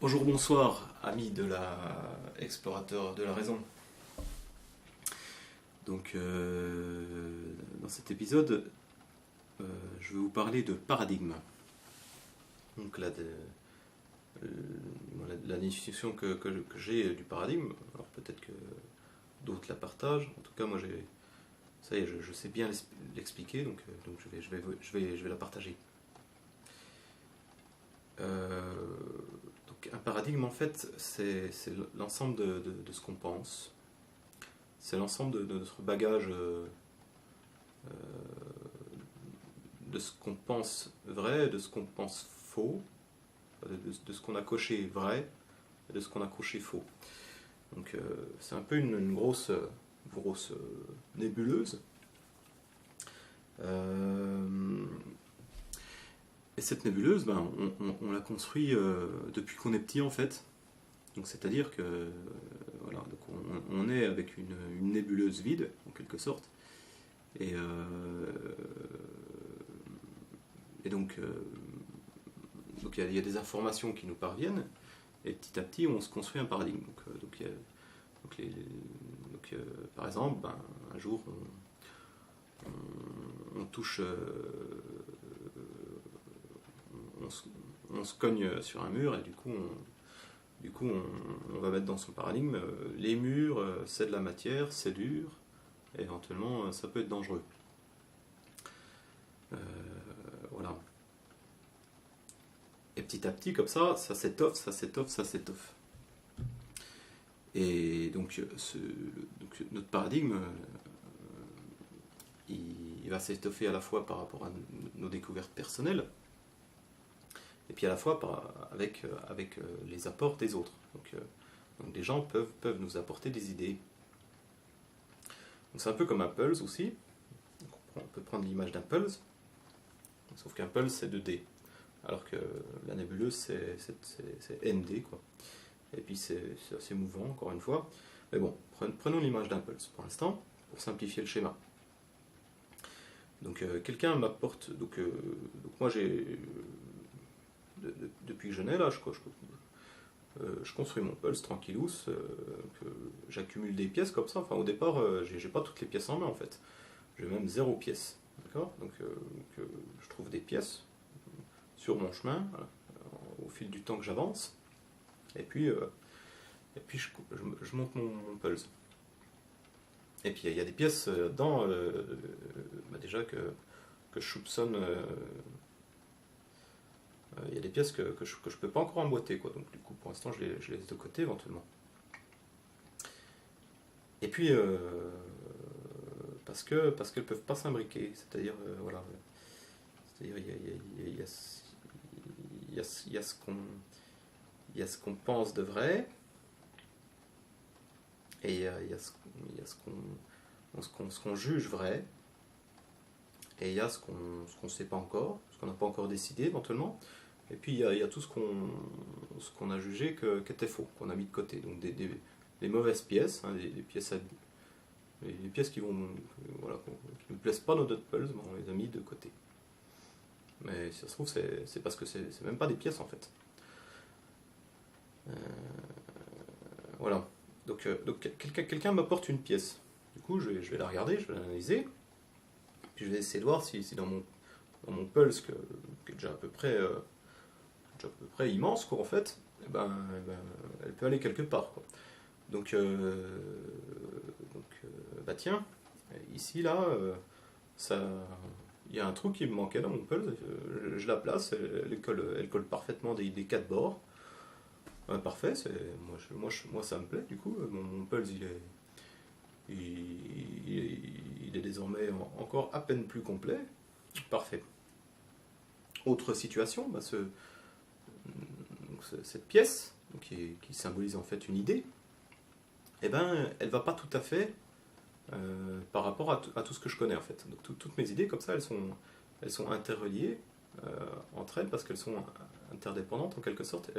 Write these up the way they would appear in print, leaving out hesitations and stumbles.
Bonjour, bonsoir, amis de la explorateur de la raison. Donc, dans cet épisode, je vais vous parler de paradigme. Donc, la définition que j'ai du paradigme, alors peut-être que d'autres la partagent. En tout cas, moi, ça y est, je sais bien l'expliquer, donc je vais la partager. Donc un paradigme, en fait, c'est l'ensemble de ce qu'on pense. C'est l'ensemble de notre bagage, de ce qu'on pense vrai, de ce qu'on pense faux, de ce qu'on a coché vrai et de ce qu'on a coché faux. Donc c'est un peu une grosse nébuleuse. Et cette nébuleuse, on l'a construit depuis qu'on est petit, en fait. Donc c'est-à-dire que voilà, donc on est avec une nébuleuse vide, en quelque sorte. Et, donc il y a des informations qui nous parviennent, et petit à petit on se construit un paradigme. Par exemple, un jour on touche, on se cogne sur un mur, et du coup on va mettre dans son paradigme les murs, c'est de la matière, c'est dur, et éventuellement ça peut être dangereux. Voilà. Et petit à petit, comme ça s'étoffe, ça s'étoffe, ça s'étoffe. Et donc, notre paradigme, il va s'étoffer à la fois par rapport à nos découvertes personnelles, et puis à la fois avec les apports des autres. Donc des gens peuvent nous apporter des idées. Donc c'est un peu comme un pulse aussi. Donc on peut prendre l'image d'un pulse, sauf qu'un pulse c'est 2D, alors que la nébuleuse c'est ND, quoi. Et puis c'est assez mouvant, encore une fois. Mais bon, prenons l'image d'un pulse pour l'instant, pour simplifier le schéma. Donc quelqu'un m'apporte. Donc moi j'ai. Depuis que je nais, là, je construis mon pulse tranquillou, j'accumule des pièces comme ça. Enfin, au départ, j'ai pas toutes les pièces en main, en fait. J'ai même 0 pièce. D'accord. Donc je trouve des pièces sur mon chemin, voilà, au fil du temps que j'avance. Et puis je monte mon pulse. Et puis il y a des pièces dedans, déjà que je soupçonne. Il y a des pièces que je peux pas encore emboîter, quoi. Donc du coup, pour l'instant, je les laisse de côté éventuellement. Et puis, parce qu'elles peuvent pas s'imbriquer, c'est-à-dire, voilà. C'est-à-dire, il y a ce qu'on pense de vrai, et il y a ce qu'on juge vrai, et il y a ce qu'on sait pas encore, ce qu'on n'a pas encore décidé éventuellement. Et puis il y a tout ce qu'on a jugé qu'était faux, qu'on a mis de côté. Donc des mauvaises pièces, hein, des pièces qui vont, voilà, qui ne plaisent pas dans notre pulse, on les a mis de côté. Mais si ça se trouve, c'est parce que c'est même pas des pièces, en fait. Voilà. Donc quelqu'un m'apporte une pièce. Du coup, je vais la regarder, je vais l'analyser. Puis je vais essayer de voir si dans mon pulse, qui est déjà à peu près immense, quoi, en fait, elle peut aller quelque part, quoi. Donc, tiens, ici, là, il y a un trou qui me manquait dans mon pulse. Je la place, elle colle parfaitement des 4 bords. Parfait, moi ça me plaît, du coup. Mon pulse, il est désormais encore à peine plus complet. Parfait. Autre situation, cette pièce, qui symbolise en fait une idée, elle va pas tout à fait par rapport à tout ce que je connais, en fait. Donc toutes mes idées comme ça, elles sont interreliées entre elles, parce qu'elles sont interdépendantes en quelque sorte.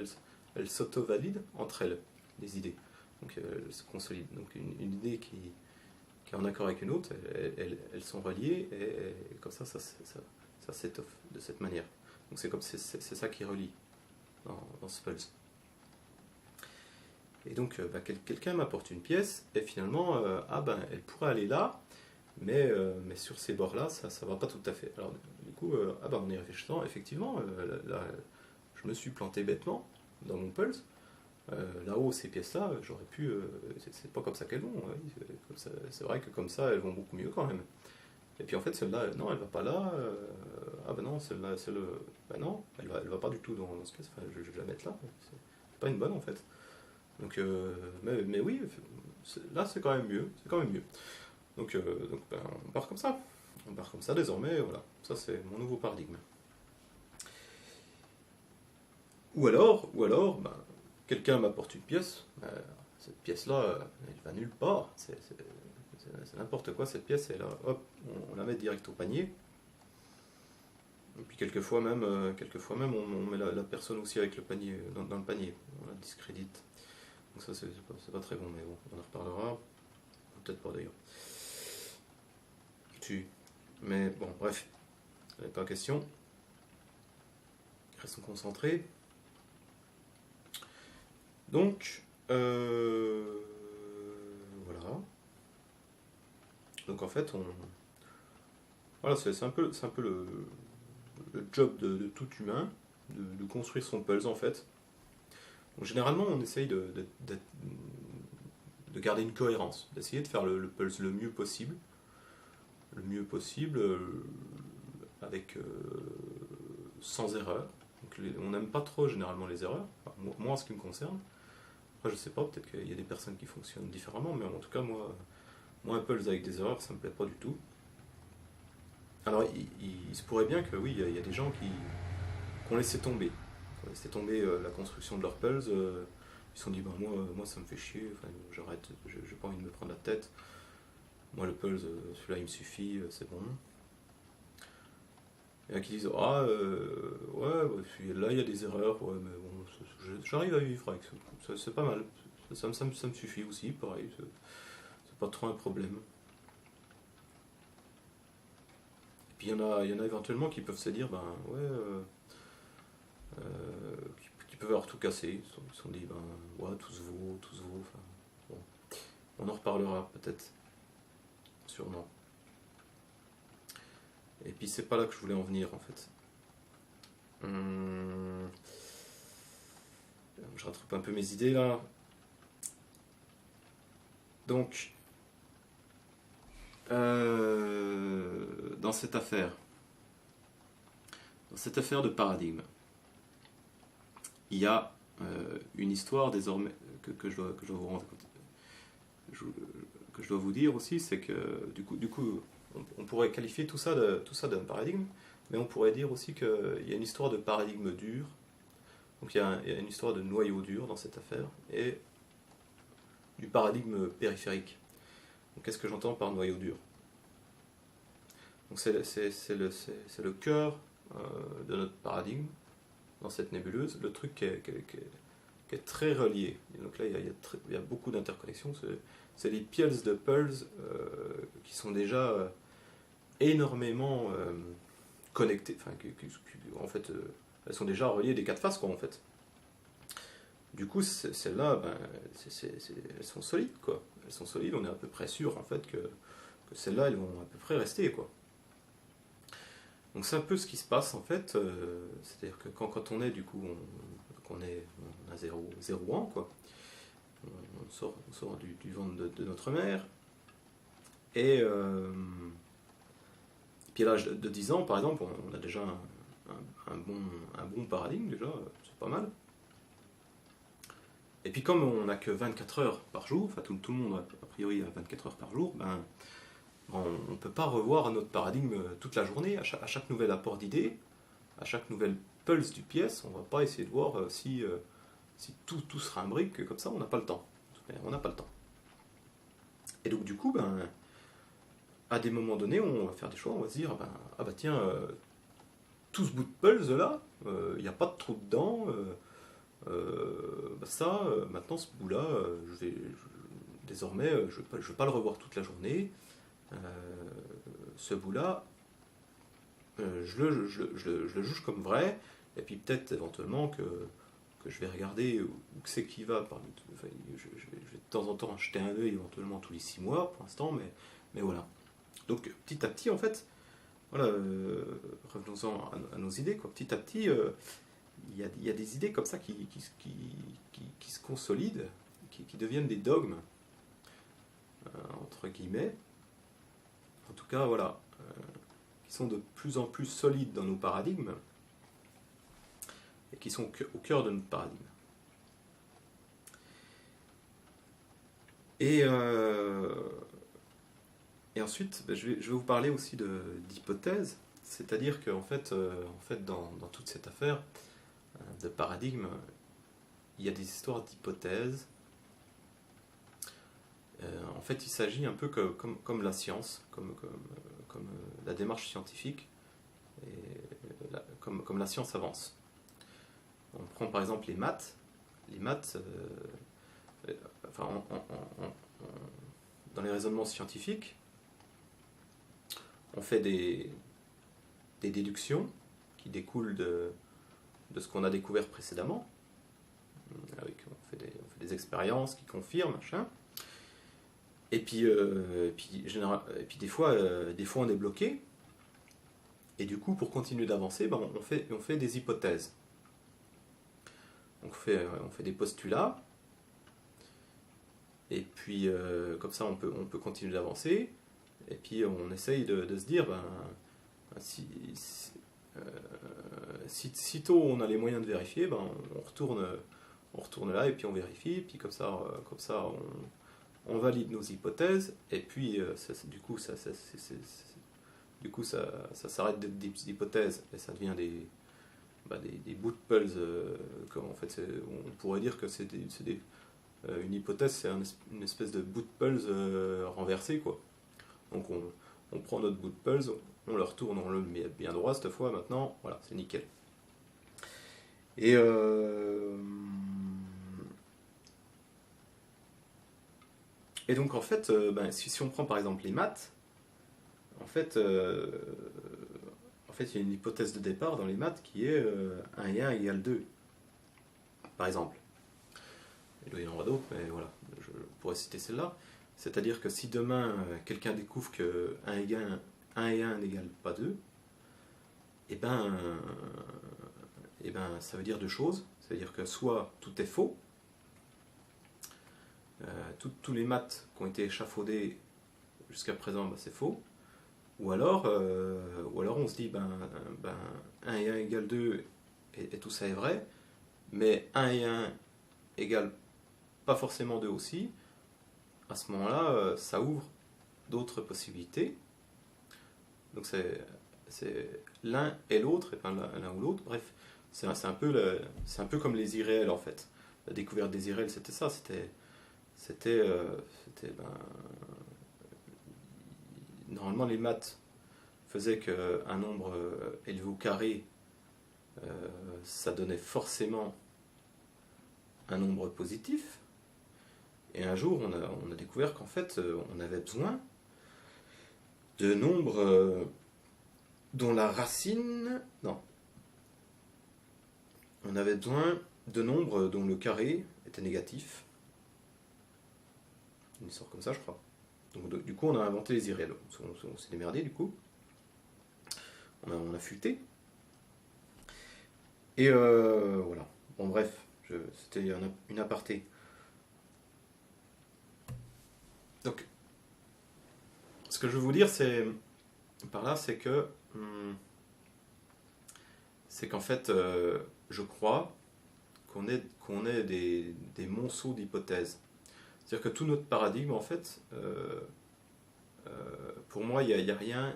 Elles s'auto-valident entre elles, les idées. Donc elles se consolident. Donc une idée qui est en accord avec une autre, elles sont reliées, et comme ça s'étoffe de cette manière. Donc c'est ça qui relie dans ce pulse. Et donc quelqu'un m'apporte une pièce et finalement elle pourrait aller là, mais sur ces bords-là ça va pas tout à fait. Alors du coup en y réfléchissant effectivement là, je me suis planté bêtement dans mon pulse. Là-haut ces pièces-là j'aurais pu c'est pas comme ça qu'elles vont, hein, oui, c'est vrai que comme ça elles vont beaucoup mieux quand même. Et puis en fait celle-là non elle va pas là, non celle-là non elle va pas du tout dans ce cas, enfin, je vais la mettre là, c'est pas une bonne en fait. Donc, mais oui, là c'est quand même mieux, c'est quand même mieux. Donc on part comme ça. On part comme ça désormais, voilà. Ça c'est mon nouveau paradigme. Ou alors, quelqu'un m'apporte une pièce, cette pièce-là, elle va nulle part. C'est n'importe quoi cette pièce, et là, hop, on la met direct au panier. Et puis quelquefois même on met la personne aussi avec le panier, dans le panier, on la discrédite. Donc ça c'est pas très bon, mais bon, on en reparlera. Peut-être pas d'ailleurs. Mais bon, bref, il n'est pas question. Restons concentrés. Donc, voilà. Donc en fait, voilà, c'est un peu le job de tout humain, de construire son pulse en fait. Donc, généralement, on essaye de garder une cohérence, d'essayer de faire le pulse le mieux possible, avec sans erreur. Donc, on n'aime pas trop généralement les erreurs, enfin, moi en ce qui me concerne. Après, je sais pas, peut-être qu'il y a des personnes qui fonctionnent différemment, mais en tout cas, moi un pulse avec des erreurs, ça me plaît pas du tout. Alors, il se pourrait bien que oui, il y a des gens qui ont laissé tomber. Qui ont laissé tomber la construction de leur pulse. Ils se sont dit, moi ça me fait chier, enfin, j'arrête, j'ai pas envie de me prendre la tête. Moi le pulse, celui-là il me suffit, c'est bon. Il y en a qui disent, là il y a des erreurs, ouais, mais bon, j'arrive à vivre avec ça, c'est pas mal. Ça me suffit aussi, pareil, c'est pas trop un problème. Et puis il y en a éventuellement qui peuvent se dire, qui peuvent avoir tout cassé. Ils se sont dit, tout se vaut. Enfin, bon. On en reparlera peut-être, sûrement. Et puis c'est pas là que je voulais en venir en fait. Je rattrape un peu mes idées là. Donc, dans cette affaire de paradigme, il y a une histoire désormais que je dois vous rendre que je dois vous dire aussi, c'est que du coup on pourrait qualifier tout ça d'un paradigme, mais on pourrait dire aussi qu'il y a une histoire de paradigme dur, donc il y a une histoire de noyau dur dans cette affaire, et du paradigme périphérique. Donc qu'est-ce que j'entends par noyau dur? Donc c'est le cœur de notre paradigme, dans cette nébuleuse, le truc qui est très relié. Et donc là, il y a beaucoup d'interconnexions. C'est les pièces de pulse qui sont déjà énormément connectées. Enfin, en fait, elles sont déjà reliées des quatre faces, quoi, en fait. Du coup, celles-là, elles sont solides, quoi. Elles sont solides, on est à peu près sûr, en fait, que celles-là, elles vont à peu près rester, quoi. Donc c'est un peu ce qui se passe, en fait. C'est-à-dire que quand on est, du coup, on a 0 ans, quoi. On sort du ventre de notre mère. Et puis à l'âge de 10 ans, par exemple, on a déjà un bon paradigme, déjà, c'est pas mal. Et puis comme on n'a que 24 heures par jour, enfin tout le monde a priori a 24 heures par jour, on ne peut pas revoir notre paradigme toute la journée, à chaque nouvel apport d'idées, à chaque nouvelle pulse du pièce, on ne va pas essayer de voir si tout sera imbrique, comme ça on n'a pas le temps. On n'a pas le temps. Et donc du coup, à des moments donnés, on va faire des choix, on va se dire, tiens, tout ce bout de pulse là, il n'y a pas de trou dedans, maintenant ce bout là, désormais, je ne vais pas le revoir toute la journée. Ce bout là, je le juge comme vrai, et puis peut-être éventuellement que que je vais regarder où c'est qui va. Enfin, je vais de temps en temps jeter un œil, éventuellement tous les 6 mois pour l'instant, mais voilà. Donc petit à petit, en fait, voilà, revenons-en à nos idées, quoi. Petit à petit, il y a des idées comme ça qui se consolident, qui deviennent des dogmes, entre guillemets. En tout cas, voilà, qui sont de plus en plus solides dans nos paradigmes et qui sont au cœur de notre paradigme. Et ensuite, je vais vous parler aussi d'hypothèses, c'est-à-dire qu'en fait, dans toute cette affaire de paradigme, il y a des histoires d'hypothèses. En fait, il s'agit un peu comme la science, comme la démarche scientifique, et comme la science avance. On prend par exemple les maths. Les maths, enfin, dans les raisonnements scientifiques, on fait des déductions qui découlent de ce qu'on a découvert précédemment. On fait des expériences qui confirment, machin. Et puis des fois on est bloqué. Et du coup, pour continuer d'avancer, ben, on fait des hypothèses. On fait des postulats. Et puis, comme ça, on peut continuer d'avancer. Et puis, on essaye de se dire, si tôt on a les moyens de vérifier, ben, on retourne là et puis on vérifie. Et puis, comme ça on valide nos hypothèses. Et puis, du coup, ça s'arrête d'être des hypothèses et ça devient des bouts de puzzle. En fait, on pourrait dire que une hypothèse, c'est une espèce de bout de puzzle renversé, quoi. Donc on prend notre bout de puzzle, on le retourne, on le met bien droit cette fois, maintenant, voilà, c'est nickel. Et donc en fait, si on prend par exemple les maths, en fait, il y a une hypothèse de départ dans les maths qui est 1 et 1 égale 2, par exemple. Il doit y en avoir d'autres, mais voilà, je pourrais citer celle-là. C'est-à-dire que si demain, quelqu'un découvre que 1 et 1 n'égale pas 2, et ben, ça veut dire deux choses. Ça veut dire que soit tout est faux, tous les maths qui ont été échafaudés jusqu'à présent, c'est faux. Ou alors on se dit, 1 et 1 égale 2 et tout ça est vrai, mais 1 et 1 égale pas forcément 2 aussi. À ce moment-là, ça ouvre d'autres possibilités. Donc c'est l'un et l'autre, et pas l'un ou l'autre. Bref, c'est un peu comme les irréels en fait. La découverte des irréels, c'était ça. Normalement, les maths faisaient qu'un nombre élevé au carré, ça donnait forcément un nombre positif. Et un jour, on a découvert qu'en fait, on avait besoin de nombres dont la racine... Non. On avait besoin de nombres dont le carré était négatif. Une histoire comme ça, je crois. Donc, du coup, on a inventé les irréels. On s'est démerdé, du coup. On a futé. Et voilà. Bon, bref, c'était une aparté. Donc, ce que je veux vous dire, par là, c'est qu'en fait, je crois qu'on est des monceaux d'hypothèses. C'est-à-dire que tout notre paradigme, en fait, pour moi, il n'y a rien.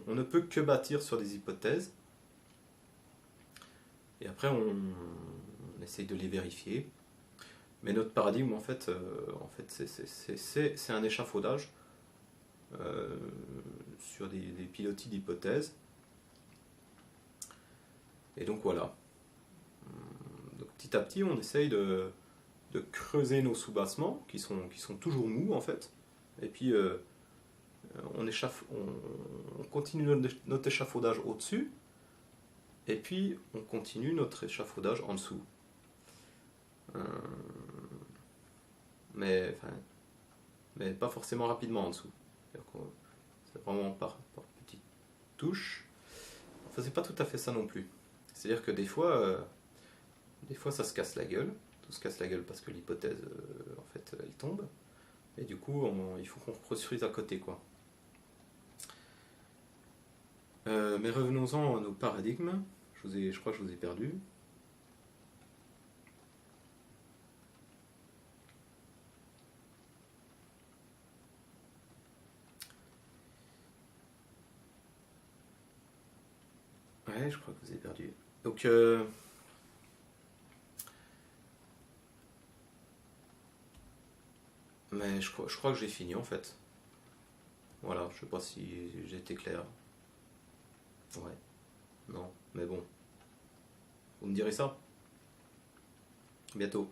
On ne peut que bâtir sur des hypothèses. Et après, on essaye de les vérifier. Mais notre paradigme, en fait c'est un échafaudage sur des pilotis d'hypothèses. Et donc voilà. Donc, petit à petit, on essaye de creuser nos soubassements, qui sont toujours mous, en fait. Et puis on continue notre échafaudage au-dessus, et puis on continue notre échafaudage en dessous. Euh, mais pas forcément rapidement en dessous. C'est vraiment par petites touches. Enfin, c'est pas tout à fait ça non plus. C'est-à-dire que des fois ça se casse la gueule. Tout se casse la gueule parce que l'hypothèse, en fait, elle tombe. Et du coup, il faut qu'on reconstruise à côté, quoi. Mais revenons-en à nos paradigmes. Je crois que je vous ai perdu. Ouais, je crois que vous avez perdu. Donc, mais je crois que j'ai fini en fait. Voilà, je sais pas si j'ai été clair. Ouais, non, mais bon, vous me direz ça bientôt.